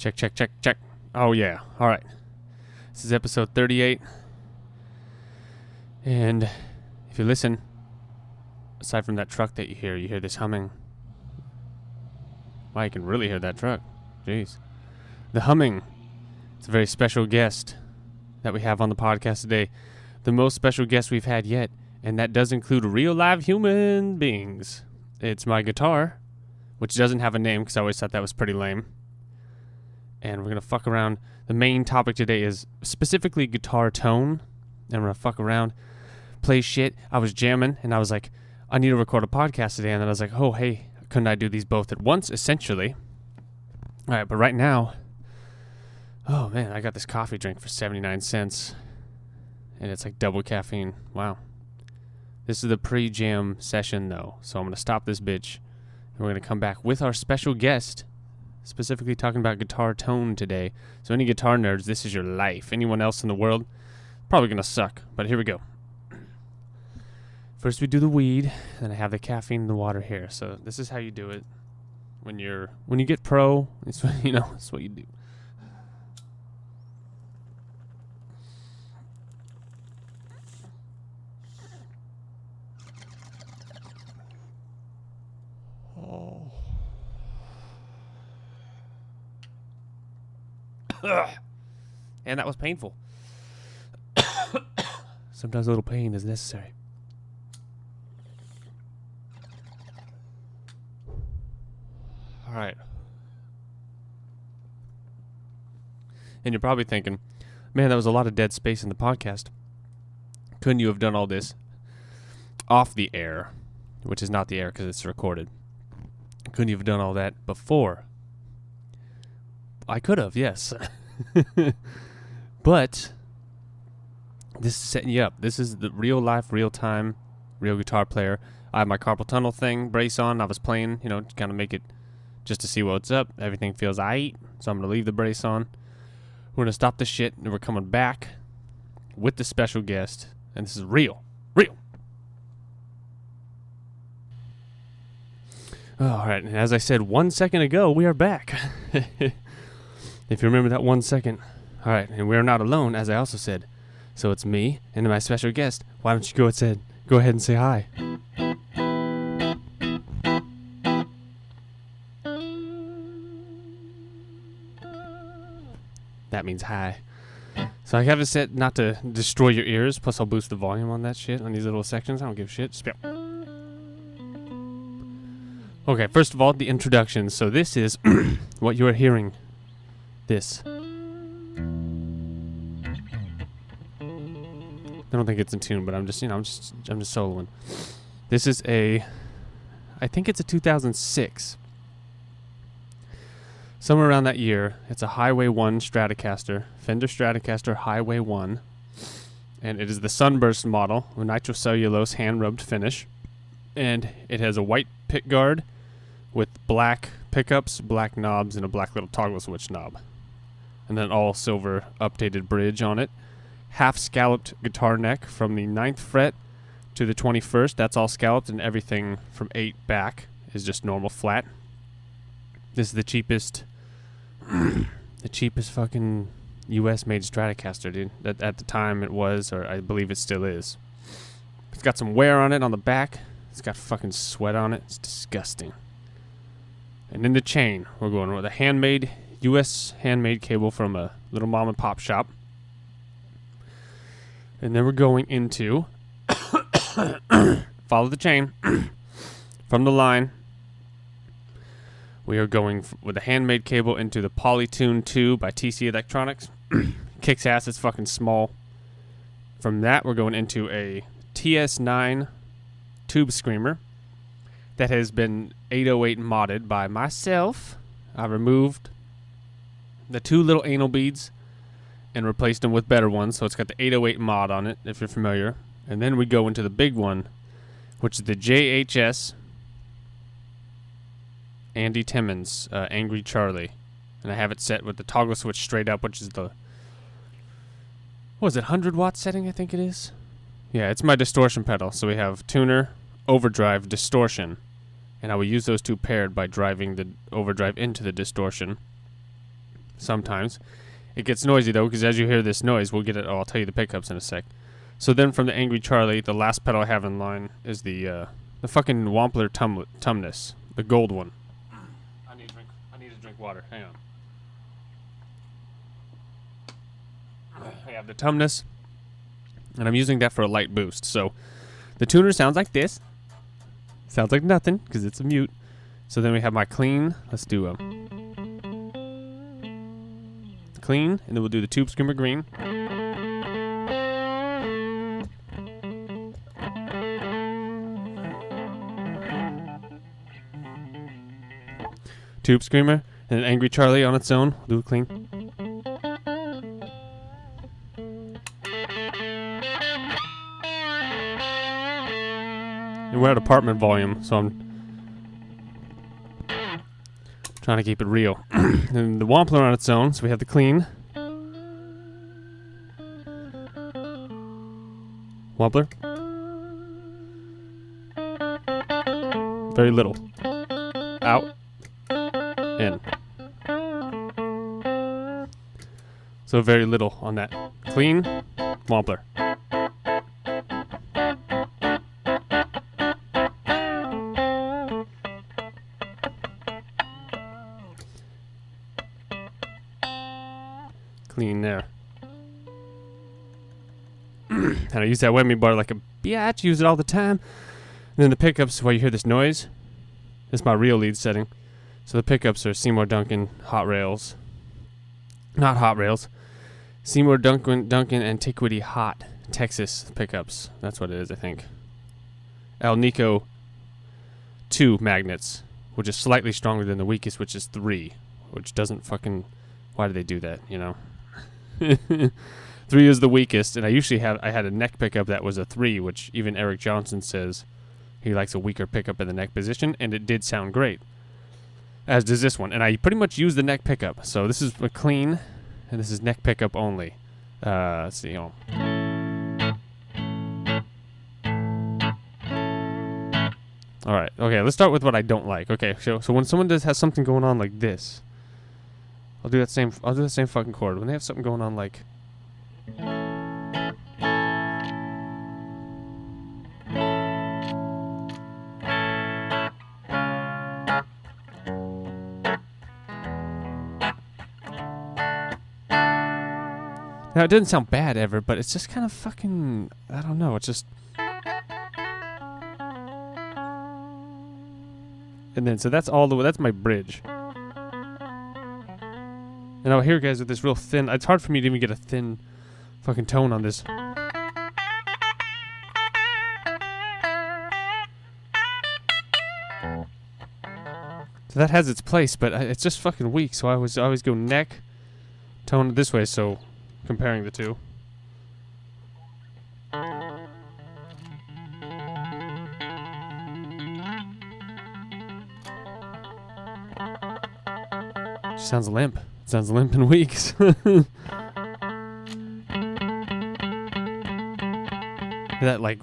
Check, check, check, check. Oh, yeah. All right. This is episode 38. And if you listen, aside from that truck that you hear this humming. Wow, you can really hear that truck. Jeez. The humming. It's a very special guest that we have on the podcast today. The most special guest we've had yet. And that does include real live human beings. It's my guitar, which doesn't have a name because I always thought that was pretty lame. And we're going to fuck around. The main topic today is specifically guitar tone. And we're going to fuck around, play shit. I was jamming and I was like, I need to record a podcast today. And then I was like, oh, hey, couldn't I do these both at once, essentially? All right, but right now, oh man, I got this coffee drink for 79 cents. And it's like double caffeine. Wow. This is the pre-jam session, though. So I'm going to stop this bitch. And we're going to come back with our special guest. Specifically talking about guitar tone today. So any guitar nerds, this is your life. Anyone else in the world, probably going to suck. But here we go. First we do the weed. Then I have the caffeine and the water here. So this is how you do it. When you get pro, it's what you do. And that was painful. Sometimes a little pain is necessary. All right. And you're probably thinking, man, that was a lot of dead space in the podcast. Couldn't you have done all this off the air, which is not the air because it's recorded? Couldn't you have done all that before? I could have, yes. But this is setting you up. This is the real life, real time, real guitar player. I have my carpal tunnel thing, brace on. I was playing, to kind of make it just to see what's up. Everything feels aight, so I'm going to leave the brace on. We're going to stop the shit, and we're coming back with the special guest. And this is real. Real. All right, and as I said 1 second ago, we are back. If you remember that 1 second. All right, and we're not alone, as I also said. So it's me and my special guest. Why don't you go ahead and say hi. That means hi. So I have it set not to destroy your ears, plus I'll boost the volume on that shit, on these little sections. I don't give a shit. Just okay, first of all, the introduction. So this is what you are hearing. This. I don't think it's in tune, but I'm just soloing. This is I think it's a 2006. Somewhere around that year. It's a Highway 1 Stratocaster, Fender Stratocaster Highway 1. And it is the Sunburst model, a nitrocellulose hand-rubbed finish. And it has a white pick guard with black pickups, black knobs, and a black little toggle switch knob. And then all silver updated bridge on it. Half scalloped guitar neck from the 9th fret to the 21st. That's all scalloped, and everything from 8 back is just normal flat. This is the cheapest fucking US made Stratocaster, dude. At the time it was, or I believe it still is. It's got some wear on it on the back. It's got fucking sweat on it. It's disgusting. And in the chain, we're going with a US handmade cable from a little mom and pop shop. And then we're going into follow the chain from the line. We are going with a handmade cable into the Polytune 2 by TC Electronics. Kicks ass, it's fucking small. From that, we're going into a TS9 tube screamer that has been 808 modded by myself. I removed the 2 little anal beads and replaced them with better ones, so it's got the 808 mod on it, if you're familiar. And then we go into the big one, which is the JHS Andy Timmons, Angry Charlie. And I have it set with the toggle switch straight up, which is the, what is it, 100 watt setting, I think it is? Yeah, it's my distortion pedal. So we have tuner, overdrive, distortion. And I will use those two paired by driving the overdrive into the distortion. sometimes. It gets noisy though, because as you hear this noise, we'll get it. Oh, I'll tell you the pickups in a sec. So then from the Angry Charlie, the last pedal I have in line is the fucking Wampler Tumnus, the gold one. I need to drink water. Hang on. I have the Tumnus, and I'm using that for a light boost. So the tuner sounds like this. Sounds like nothing because it's a mute. So then we have my clean. Let's do a clean, and then we'll do the Tube Screamer green. Tube Screamer, and an Angry Charlie on its own. We'll do a clean. And we're at apartment volume, so I'm trying to keep it real. And the Wampler on its own, so we have the clean. Wampler. Very little. Out. In. So very little on that. Clean. Wampler. Clean there. And I use that whammy bar like a biatch. Use it all the time. And then the pickups, while you hear this noise, this is my real lead setting. So the pickups are Seymour Duncan Hot Rails. Not Hot Rails. Seymour Duncan Antiquity Hot Texas pickups. That's what it is, I think. El Nico 2 magnets, which is slightly stronger than the weakest, which is 3. Which doesn't fucking... Why do they do that, you know? 3 is the weakest, and I had a neck pickup that was a 3, which even Eric Johnson says he likes a weaker pickup in the neck position, and it did sound great. As does this one. And I pretty much use the neck pickup. So this is a clean, and this is neck pickup only. Let's see. Oh. All right. Okay, let's start with what I don't like. Okay, so when someone has something going on like this, I'll do that same fucking chord. When they have something going on like... Now, it doesn't sound bad ever, but it's just kind of fucking... I don't know, it's just... And then, so that's all the way... That's my bridge. And out here, guys, with this real thin... It's hard for me to even get a thin fucking tone on this. So that has its place, but it's just fucking weak. So I always go neck, tone it this way, so comparing the two. She sounds limp. It sounds limp and weak. That like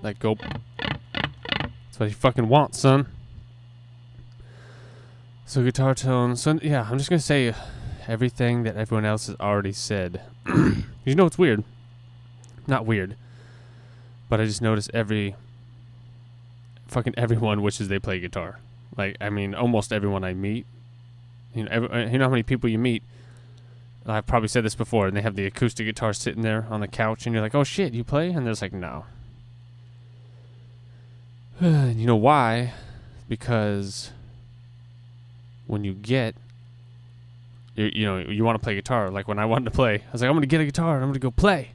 like go. That's what you fucking want, son. So guitar tone. So yeah, I'm just gonna say everything that everyone else has already said. You know what's weird? Not weird, but I just notice everyone wishes they play guitar. Like, I mean, almost everyone I meet. You know how many people you meet. I've probably said this before, and they have the acoustic guitar sitting there on the couch, and you're like, "Oh shit, you play?" And they're just like, "No." You know why? Because when you get, you want to play guitar. Like when I wanted to play, I was like, I'm going to get a guitar and I'm going to go play.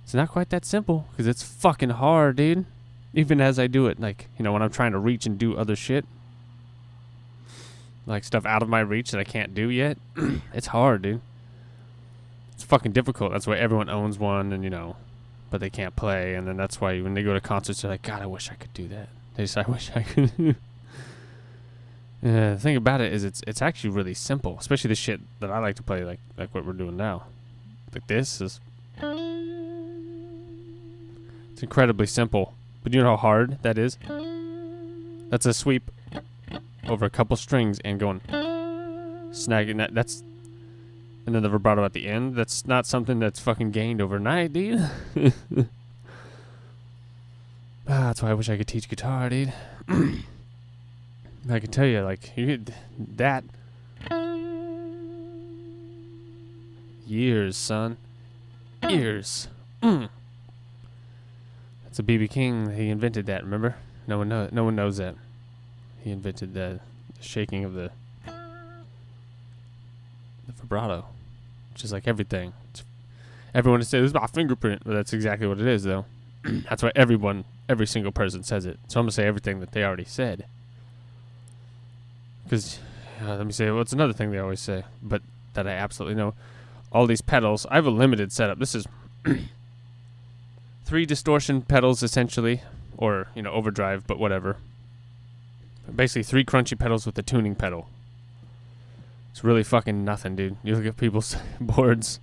It's not quite that simple because it's fucking hard, dude. Even as I do it, like, when I'm trying to reach and do other shit, like stuff out of my reach that I can't do yet, it's hard, dude. It's fucking difficult. That's why everyone owns one and, but they can't play. And then that's why when they go to concerts, they're like, God, I wish I could do that. I wish I could. The thing about it is it's actually really simple, especially the shit that I like to play, like what we're doing now. Like this is, it's incredibly simple. But you know how hard that is? That's a sweep. over a couple strings and going snagging that. That's and then the vibrato at the end. That's not something that's fucking gained overnight, dude. That's why I wish I could teach guitar, dude. I can tell you, like, you get that years, son. Years. That's a BB King. He invented that, remember? No one knows that. He invented the shaking of the vibrato, which is like everything. Everyone says, this is my fingerprint, but that's exactly what it is, though. That's why every single person says it. So I'm going to say everything that they already said. Because, let me say, what's another thing they always say, but that I absolutely know. All these pedals, I have a limited setup. This is 3 distortion pedals, essentially, or, overdrive, but whatever. Basically 3 crunchy pedals with a tuning pedal. It's really fucking nothing, dude. You look at people's boards,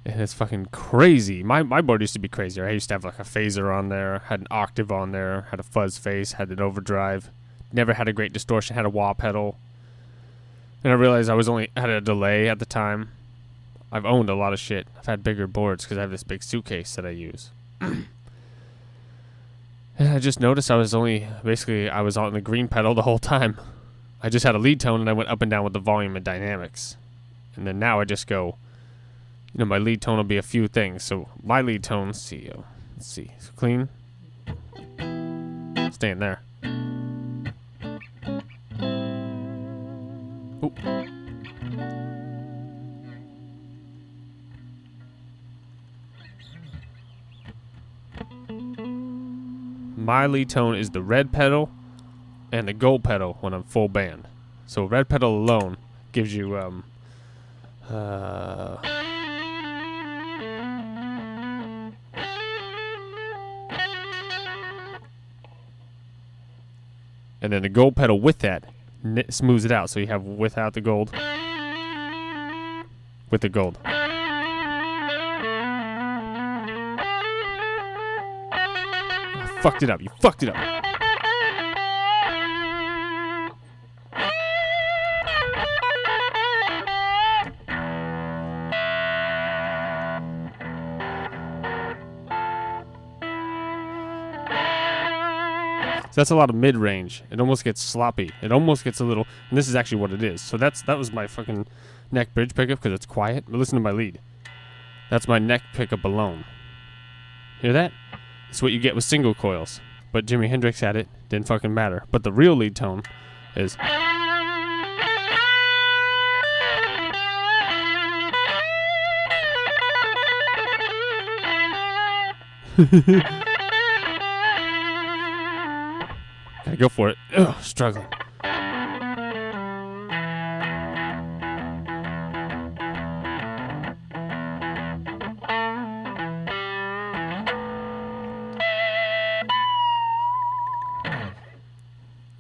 and it's fucking crazy. My board used to be crazier. I used to have like a phaser on there, had an octave on there, had a fuzz face, had an overdrive. Never had a great distortion, had a wah pedal. And I realized I had a delay at the time. I've owned a lot of shit. I've had bigger boards because I have this big suitcase that I use. And I just noticed I was on the green pedal the whole time. I just had a lead tone and I went up and down with the volume and dynamics. And then now I just go, my lead tone will be a few things. So my lead tone, let's see, so clean. Staying there. Ooh. My lead tone is the red pedal and the gold pedal when I'm full band. So red pedal alone gives you and then the gold pedal with that smooths it out, so you have without the gold, with the gold. Fucked it up. You fucked it up. So that's a lot of mid-range. It almost gets sloppy. It almost gets a little, and this is actually what it is. So that was my fucking neck bridge pickup because it's quiet. But listen to my lead. That's my neck pickup alone. Hear that? It's what you get with single coils. But Jimi Hendrix had it. Didn't fucking matter. But the real lead tone is... Gotta go for it. Ugh, struggling.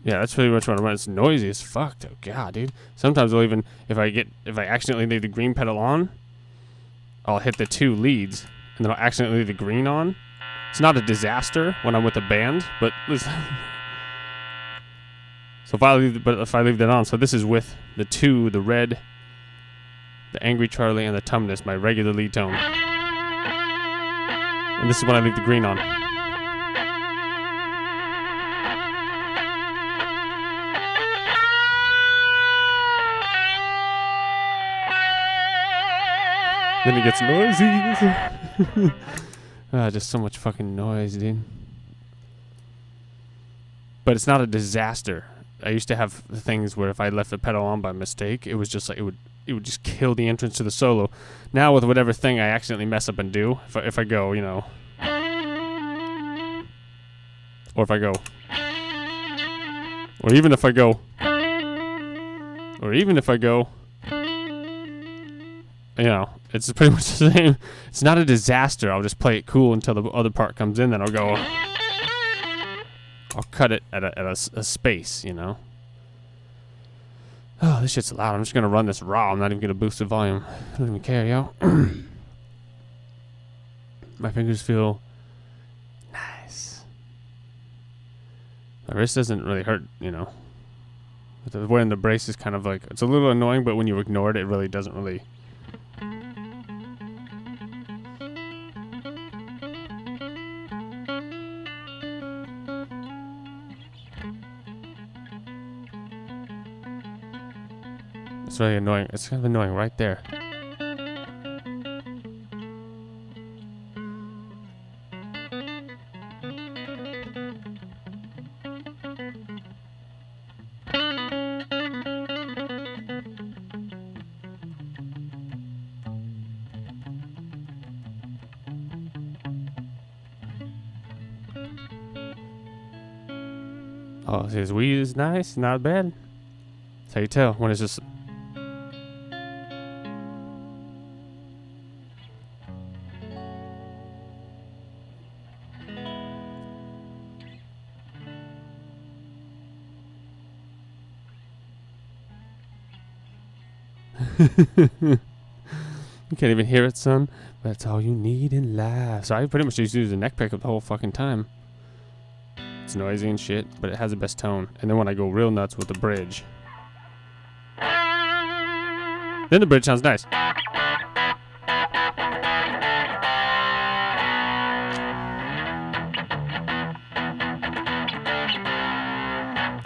Yeah, that's pretty much what I'm running. It's noisy as fuck, though. God, dude. Sometimes I'll even, if I accidentally leave the green pedal on, I'll hit the 2 leads, and then I'll accidentally leave the green on. It's not a disaster when I'm with a band, but listen. So if I leave that on, so this is with the 2, the red, the Angry Charlie, and the Tumnus, my regular lead tone. And this is when I leave the green on. Then it gets noisy. Just so much fucking noise, dude. But it's not a disaster. I used to have things where if I left the pedal on by mistake, it was just like it would just kill the entrance to the solo. Now with whatever thing I accidentally mess up and do, if I go, or if I go, or even if I go, it's pretty much the same. It's not a disaster. I'll just play it cool until the other part comes in. Then I'll cut it at a space, Oh, this shit's loud. I'm just gonna run this raw. I'm not even gonna boost the volume. I don't even care, yo. My fingers feel nice. My wrist doesn't really hurt, Wearing the brace is kind of like, it's a little annoying, but when you ignore it, it really doesn't really. It's really annoying. It's kind of annoying right there. Oh, his weed is nice, not bad. That's how you tell when it's just. You can't even hear it, son. But that's all you need in life. So I pretty much just use the neck pickup the whole fucking time. It's noisy and shit, but it has the best tone. And then when I go real nuts with the bridge, then the bridge sounds nice.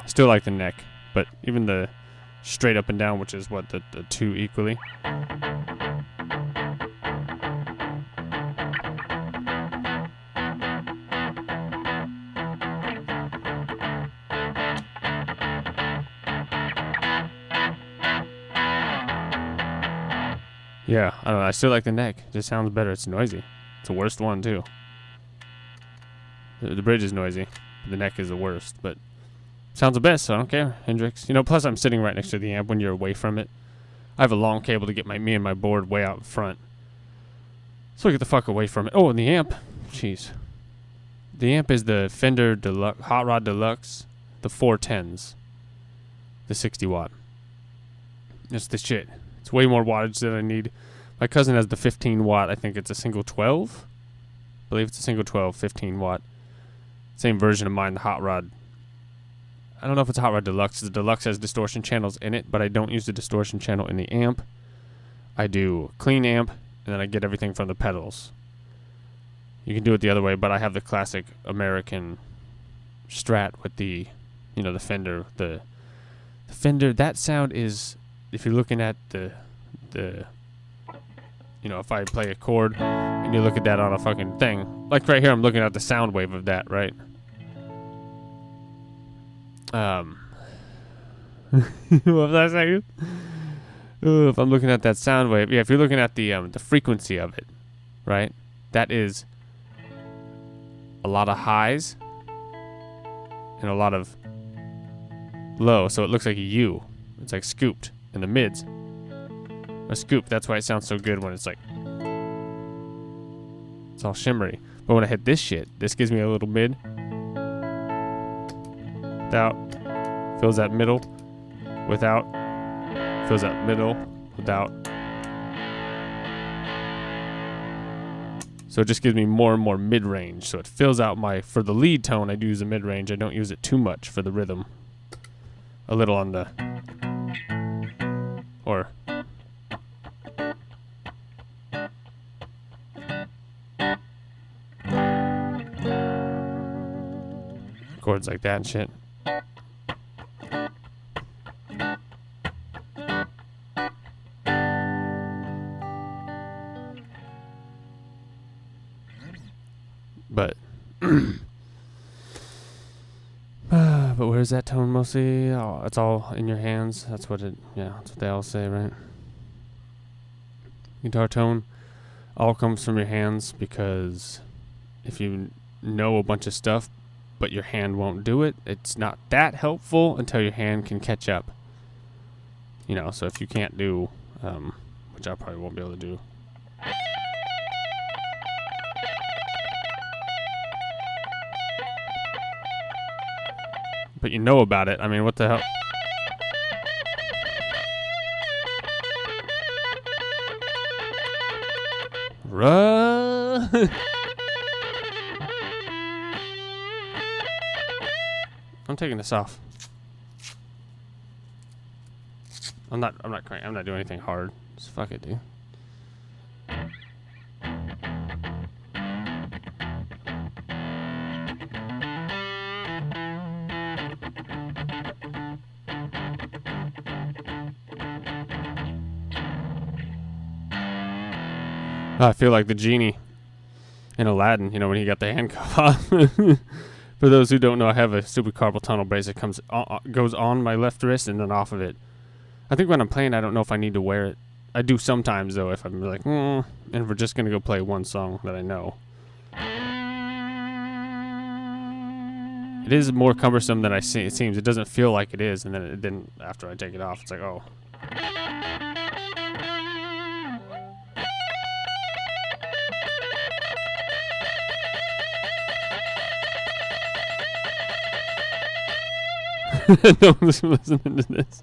Still like the neck, but even the straight up and down, which is what the two equally. Yeah, I don't know. I still like the neck. It just sounds better. It's noisy. It's the worst one, too. The bridge is noisy. The neck is the worst, but sounds the best, so I don't care, Hendrix. You know, plus I'm sitting right next to the amp when you're away from it. I have a long cable to get me and my board way out front. So I get the fuck away from it. Oh, and the amp. Jeez. The amp is the Fender Deluxe, Hot Rod Deluxe, the 410s. The 60 watt. It's the shit. It's way more wattage than I need. My cousin has the 15 watt. I think it's a single 12. I believe it's a single 12, 15 watt. Same version of mine, the Hot Rod. I don't know if it's a Hot Rod Deluxe. The Deluxe has distortion channels in it, but I don't use the distortion channel in the amp. I do clean amp, and then I get everything from the pedals. You can do it the other way, but I have the classic American Strat with the, you know, the Fender. The Fender, that sound is, if you're looking at the, you know, if I play a chord and you look at that on a fucking thing, like right here, I'm looking at the sound wave of that, right? What was I saying? If I'm looking at that sound wave, yeah, if you're looking at the frequency of it, right? That is a lot of highs and a lot of low, so it looks like a U. It's like scooped in the mids. A scoop. That's why it sounds so good when it's like, it's all shimmery. But when I hit this shit, this gives me a little mid. Without, fills that middle. Without, fills that middle. Without. So it just gives me more and more mid-range. So it fills out my, for the lead tone, I do use a mid-range. I don't use it too much for the rhythm. A little on the, or chords like that and shit. But but where's that tone mostly? Oh, it's all in your hands. That's what it, yeah, that's what they all say, right? Guitar tone all comes from your hands, because if you know a bunch of stuff but your hand won't do it, it's not that helpful until your hand can catch up. You know, so if you can't do, which I probably won't be able to do. But you know about it. I mean, what the hell? Run! I'm taking this off. I'm not doing anything hard. Just fuck it, dude. I feel like the genie in Aladdin, you know, when he got the handcuff off. For those who don't know, I have a stupid carpal tunnel brace that goes on my left wrist and then off of it. I think when I'm playing, I don't know if I need to wear it. I do sometimes, though, if I'm like, and we're just going to go play one song that I know. It is more cumbersome than it seems. It doesn't feel like it is, and then after I take it off, it's like, oh. No one's listening to this.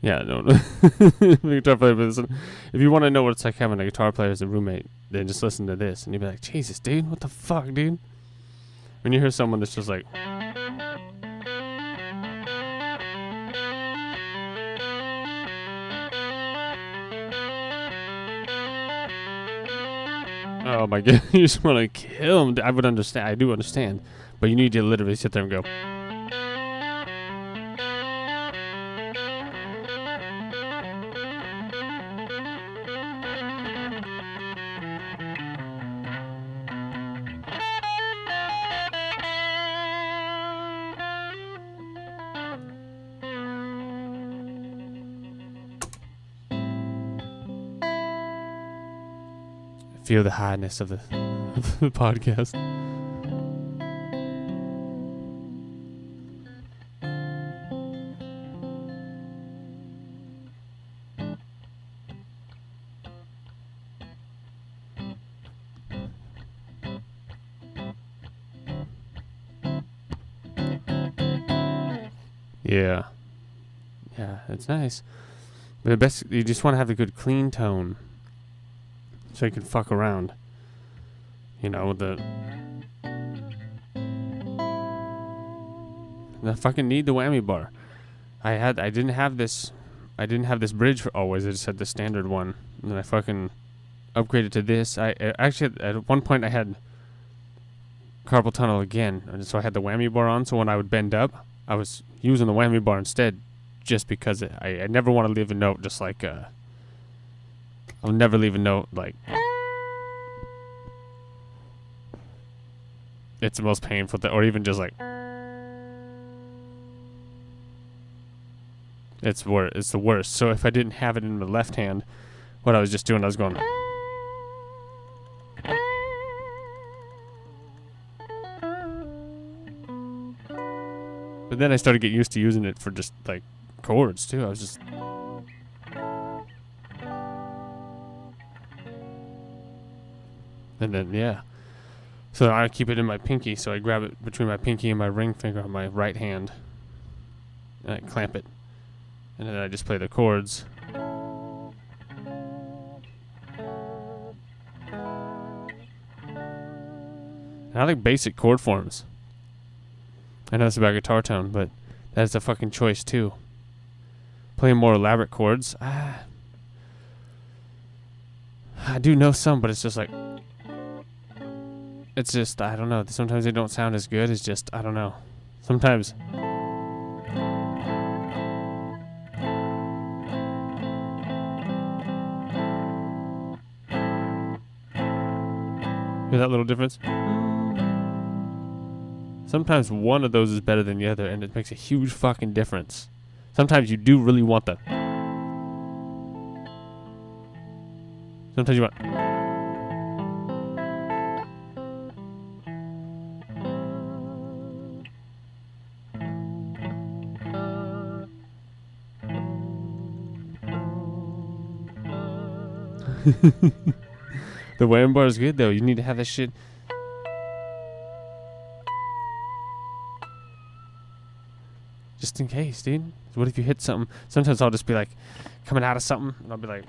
Yeah, no. Guitar player, but if you want to know what it's like having a guitar player as a roommate, then just listen to this, and you'll be like, Jesus, dude, what the fuck, dude? When you hear someone that's just like... Oh my god, you just want to kill him. I would understand. I do understand. But you need to literally sit there and go. Feel the highness of the podcast. Yeah. Yeah, it's nice. But the best, you just want to have a good clean tone. So you can fuck around. You know, I fucking need the whammy bar. I didn't have this bridge for always. I just had the standard one. And then I fucking upgraded to this. I actually, at one point I had carpal tunnel again. And so I had the whammy bar on, so when I would bend up, I was using the whammy bar instead, just because I never want to leave a note just like I'll never leave a note like it's the most painful thing, or even just like it's the worst. So if I didn't have it in the left hand, what I was just doing, I was going. But then I started getting used to using it for just like chords too. I was just. And then, yeah. So I keep it in my pinky, so I grab it between my pinky and my ring finger on my right hand. And I clamp it. And then I just play the chords. And I like basic chord forms. I know it's about guitar tone, but that's a fucking choice too. Playing more elaborate chords, I do know some, but it's just like... It's just, I don't know. Sometimes they don't sound as good. It's just, I don't know. Sometimes. Hear that little difference? Sometimes one of those is better than the other, and it makes a huge fucking difference. Sometimes you do really want the... Sometimes you want... The wham bar is good though. You need to have that shit. Just in case, dude. What if you hit something? Sometimes I'll just be like coming out of something and I'll be like,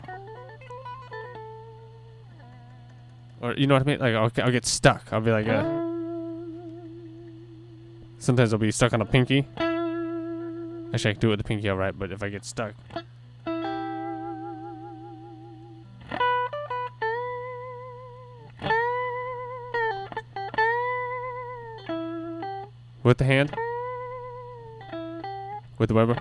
Or, you know what I mean? Like, I'll get stuck. I'll be like, sometimes I'll be stuck on a pinky. Actually, I can do it with the pinky alright, but if I get stuck. With the hand? With the Weber?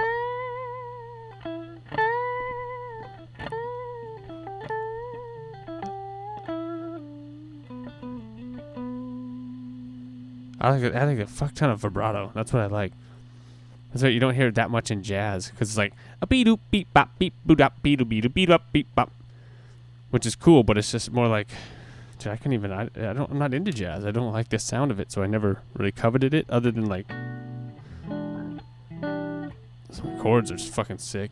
I like a fuck ton of vibrato. That's what I like. That's why you don't hear it that much in jazz, because it's like a beep doop beep bop beep boop up beep doop beep beep up beep bop, which is cool, but it's just more like, dude, I can't even. I'm not into jazz. I don't like the sound of it, so I never really coveted it. Other than like, some chords are just fucking sick.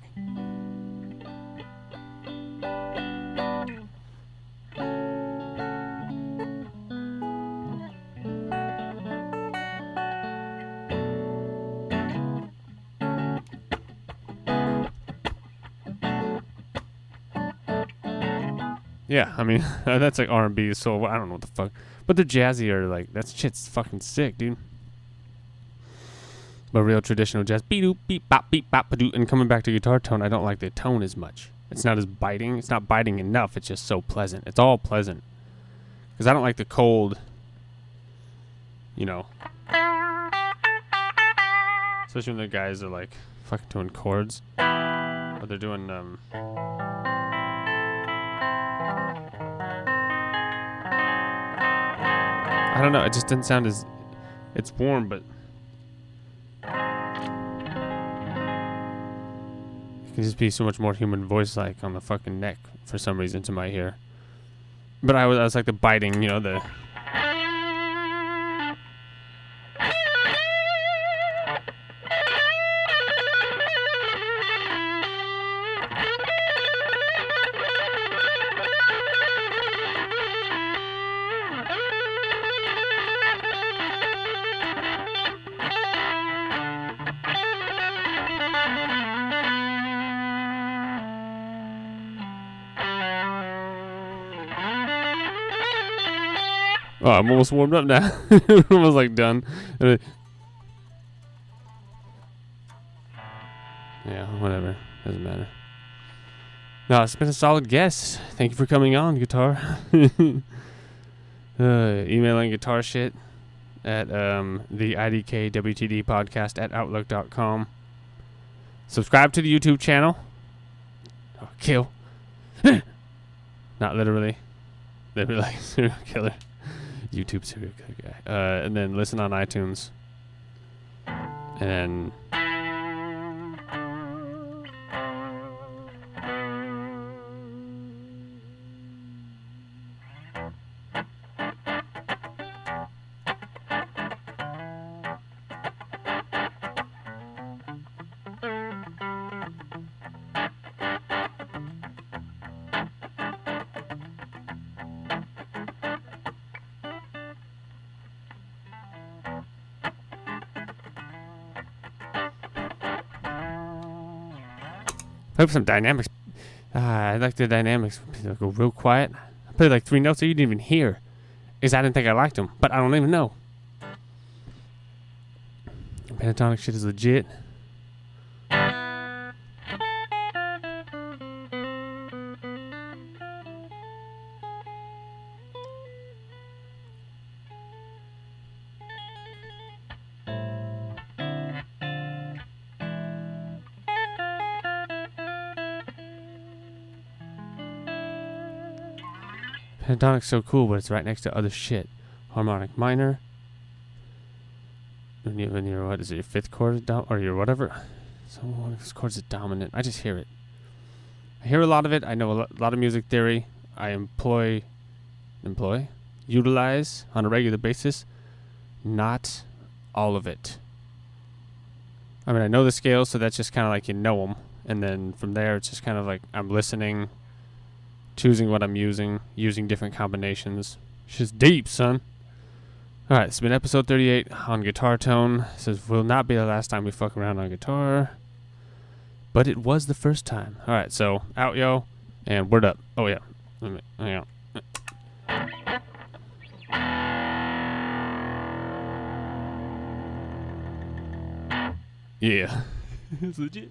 Yeah, I mean, that's like R&B, so I don't know what the fuck. But the jazzy are like, that shit's fucking sick, dude. But real traditional jazz, beep-doop, beep-bop, beep-bop, ba-doop. And coming back to guitar tone, I don't like the tone as much. It's not as biting. It's not biting enough. It's just so pleasant. It's all pleasant. Because I don't like the cold, you know. Especially when the guys are like fucking doing chords. Or they're doing, I don't know, it just didn't sound as, it's warm, but it can just be so much more human voice like on the fucking neck for some reason to my ear. But I was like the biting, you know, the oh, I'm almost warmed up now. Almost like done. Yeah, whatever. Doesn't matter. No, it's been a solid guess. Thank you for coming on, guitar. Emailing guitar shit at the IDK WTD podcast at outlook.com. Subscribe to the YouTube channel. Oh, kill. Not literally. Literally like serial killer. YouTube serial killer guy. And then listen on iTunes. And I hope some dynamics. I like the dynamics. They go real quiet. I played like 3 notes that you didn't even hear. Because I didn't think I liked them. But I don't even know. Pentatonic shit is legit. Pentatonic's so cool, but it's right next to other shit. Harmonic minor. When you're what is it? Your 5th chord or your whatever. So one of those chords is dominant. I just hear it. I hear a lot of it. I know a lot of music theory. I utilize on a regular basis. Not all of it. I mean, I know the scales, so that's just kind of like you know them, and then from there it's just kind of like I'm listening. Choosing what I'm using different combinations. It's just deep, son. Alright, it's been episode 38 on guitar tone. It says, will not be the last time we fuck around on guitar. But it was the first time. Alright, so, out yo, and word up. Oh yeah. Hang on. Yeah. It's legit.